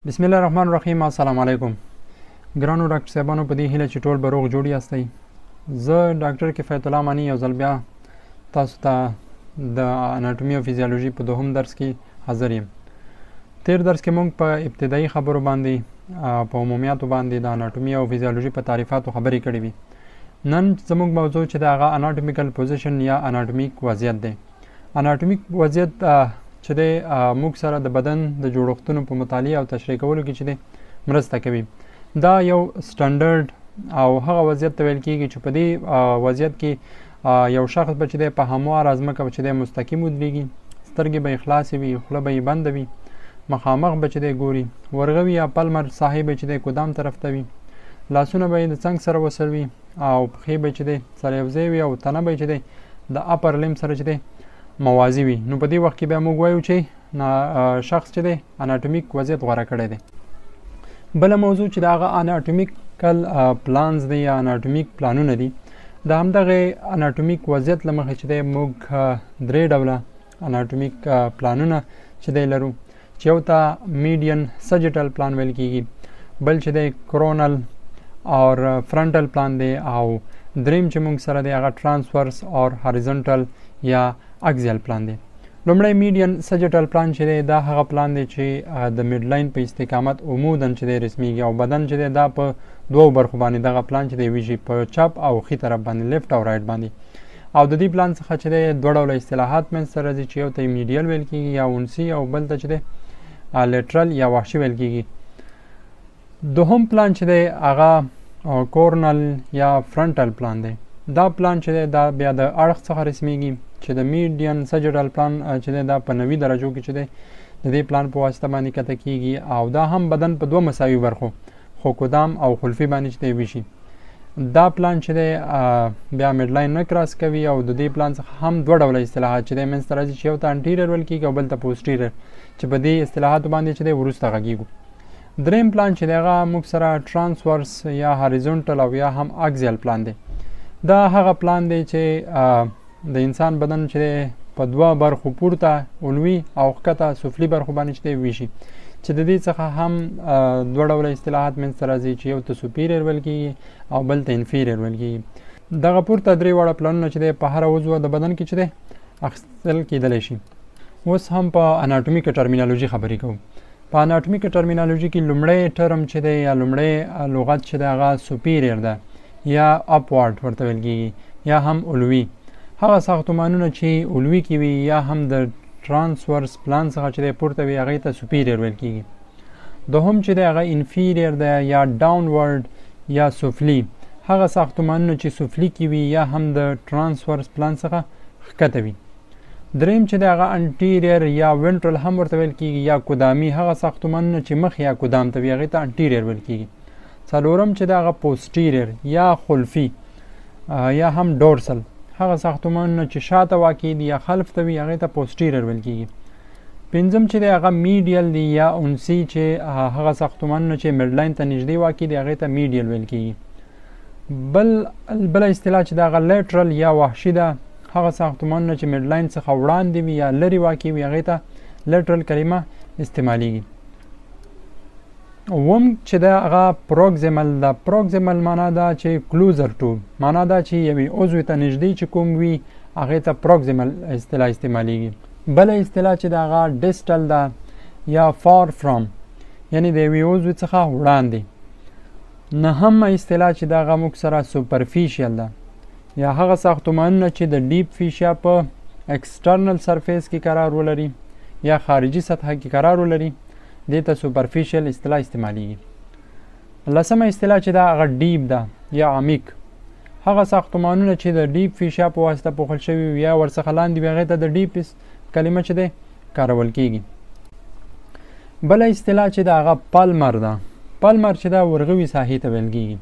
بسم الله الرحمن الرحیم. السلام علیکم ګرانو ډاکټر صاحبانو، په دې هیله چې ټول به روغ جوړ یاستئ. زه ډاکټر کفایت الله مانی یو ځل بیا تاسو ته د اناټومي او فزیولوژي په دوهم درس کې حاضر یم. تیر درس کې موږ په ابتدایي خبرو باندې په عمومیاتو باندې د اناټومي او فزیولوژي په تعریفاتو خبرې کړې وي. نن زموږ موضوع چې د هغه اناټومیکل پوزیشن یا اناټومیک وضعیت دی. اناټومیک وضعیت چې دی موږ سره د بدن د جوړښتونو په مطالعه او تشریح کولو کې چې دی مرسته کوي. دا یو سټنډرډ او هغه وضعیت ته ویل کېږي چې په دې وضعیت کې یو شخص به چې دی په هموار ځمکه به چې دی مستقیم ودرېږي، سترګې به یې خلاصې وي، خوله به یې بنده وي، مخامخ به چې دی ګوري، ورغوي یا پلمر ساحې به چې دی قدام طرف ته وي، لاسونه به یې د څنګ سره وسروي او پښې به چې دی سره یو ځای وي او تنه به چې دی د اپر لیم سره چې دی موازی وي. نو په دې وخت کې بیا موږ وایو چې شخص چې دی اناټومیک وضعیت غوره کړی دی. بله موضوع چې د هغه اناټومیکل پلانز دی یا اناټومیک پلانونه دي، د همدغې اناټومیک وضعیت له مخې چې دی موږ درې ډوله اناټومیک پلانونه چې دی لرو، چې یو ته میډین سجیټل پلان ویل کېږي، بل چې دی کرونل اور فرنټل پلان دی، او دریم چې موږ سره دی هغه ټرانسورس اور هاریزونټل یا اکزیل پلان دی. لومړی میډین سجیټل پلان چې دی دا هغه پلان دی چې د میډ لاین په استقامت عموداً چې دی رسمیږي او بدن چې دی دا په دوو برخو باندې دغه پلان چې دی ویشي، په چپ او ښي طرف باندې، لیفټ او رایټ باندې. او د دې پلان څخه چې دی دوه ډوله اصطلاحات منځته راځي چې یو ته یې میډیل ویل کېږي یا اونسي، او بل ته چې دی لیټرل یا وحشي ویل کېږي. دوهم پلان چې دی هغه کورنل یا فرنټل پلان دی. دا پلان چې دی دا بیا د اړخ څخه رسمیږي، چې د میډین سجیټل پلان چې دی دا په 90 درجو کې چې دی د دې پلان په واسطه باندې کته کېږي، او دا هم بدن په دوه مساوي برخو خو قدام او خلفي باندې چې دی ویشي. دا پلان چې دی بیا میډ لاین نه کراس کوي، او د دې پلان څخه هم دوه ډوله اصطلاحات چې دی منځته راځي، چې یو ته انټیریر ویل کېږي او بل ته پوسټیریر، چې په دې اصطلاحاتو باندې چې دی وروسته غږیږو. دریم پلان چې دی هغه موږ سره ټرانسورس یا هاریزونټل او یا هم اکزیل پلان دی. دا هغه پلان دی چې د انسان بدن چې په دوه برخو پورته علوي او ښکته سفلي برخو باندې چې دی ویشي، چې د دې څخه هم دوه ډوله اصطلاحات منځته راځي، چې یو ته سوپیریر ویل کېږي او بل ته انفیریر ویل کېږي. دغه پورته درې واړه پلانونه چې دی په هره عضو د بدن کې چې دی اخیستل کېدلی شي. اوس هم په اناټومیکه ټرمینالوژي خبرې کوو. په اناټومیکه ټرمینالوژي کې لومړی ټرم چې دی یا لومړی لغت چې دی هغه سوپیریر ده یا اپوارډ ورته ویل کېږي یا هم علوي. هغه ساختمانونه چې علوي کې وي یا هم د ټرانسورس پلان څخه چې دی پورته وي هغې ته سوپیریر ویل کېږي. دوهم چې دی هغه انفیریر ده یا ډاونورډ یا سفلي. هغه ساختمانونه چې سفلي کې وي یا هم د ټرانسورس پلان څخه ښکته وي. دریم چې دی هغه انټیریر یا وینټرل هم ورته ویل کېږي یا قدامي. هغه ساختمانونه چې مخ یا قدام ته وي هغې ته انټیریر ویل کېږي. څلورم چې دی هغه پوسټیریر یا خلفي یا هم ډورسل. هغه ساختمانونه چې شاته واقع دي یا خلف ته وي هغې ته پوسټیریر ویل کېږي. پنځم چې دی هغه میډیل دی یا اونسي، چې هغه ساختمانونه چې میډ لاین ته نږدې واقع دي هغې ته میډیل ویل کېږي. بله اصطلاح چې دی هغه لیټرل یا وحشي ده. هغه ساختمانونه چې میډ لاین څخه وړاندې وي یا لرې واقع وي هغې ته لیټرل کلمه استعمالیږي. اووم چې دی هغه پروکزیمل ده. پروکزیمل معنا ده چې کلوزر ټو، معنا ده چې یوې عضوې ته نږدې چې کوم وي هغې ته پروکزیمل اصطلاح استعمالیږي. بله اصطلاح چې دی هغه ډسټل ده یا فار فرام، یعنې د یوې عضوې څخه وړاندې. نهمه اصطلاح چې دی هغه موږ سره سوپرفیشیل ده، یا هغه ساختمانونه چې د ډیپ فیشیا په ایکسټرنل سرفیس کې قرار ولري یا خارجي سطحه کې قرار ولري، دې ته سوپرفیشل اصطلاح استعمالیږي. لسمه اصطلاح چې دا هغه ډیپ ده یا عمیق. هغه ساختمانونه چې د ډیپ فیشیا په واسطه پوښل شوي یا ورڅخه لاندې وي هغې ته د ډیپ کلمه چې دی کارول کېږي. بله اصطلاح چې دا هغه پلمر ده. پلمر چې دا ورغوي ساحې ته ویل کېږي.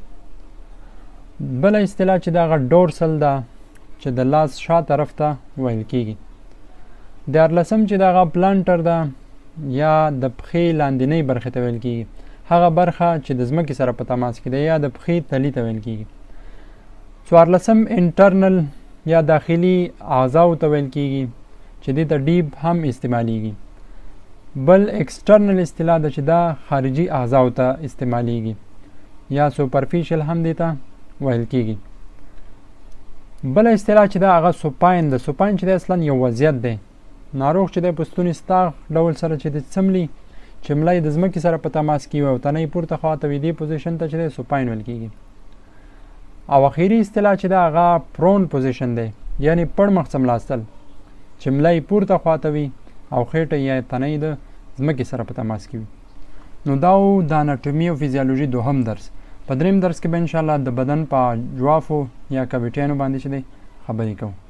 بله اصطلاح چې دا هغه ډورسل ده چې د لاس شا طرف ته ویل کېږي. دیارلسم چې دا هغه پلانټر ده یا د پښې لاندنۍ برخې ته ویل کېږي. هغه برخه چې د ځمکې سره په تماس کې ده یا د پښې تلي ته ویل کېږي. څوارلسم انټرنل یا داخلي اعضاو ته ویل کېږي چې دې ته ډیپ هم استعمالیږي. بل ایکسټرنل اصطلاح ده چې دا خارجي اعضاو ته استعمالیږي یا سوپرفیشل هم دې ته ویل کیږي. بل اصطلاح چې دا هغه سوپاین ده. سوپاین چې دی اصلا یو وضعیت دی. ناروغ چې دی په ستوني ستاغ ډول سره چې د څملي چې ملی د ځمکې سره په تماس کې وي او تنه یې پورته خواته وي، دې پوزیشن ته چې دی سوپاین ویل کیږي. او اخیری اصطلاح چې دا هغه پرون پوزیشن دی، یعنی پړ مخ څملاستل چې ملی پورته خواته وي او خېټه یا تنه یې د ځمکې سره په تماس کې وي. نو دا و د اناټومي او فزیالوژي دوهم درس. په دریم درس کې به انشاءالله د بدن په جوافو یا کاویټیانو باندې چې دی خبرې کوو.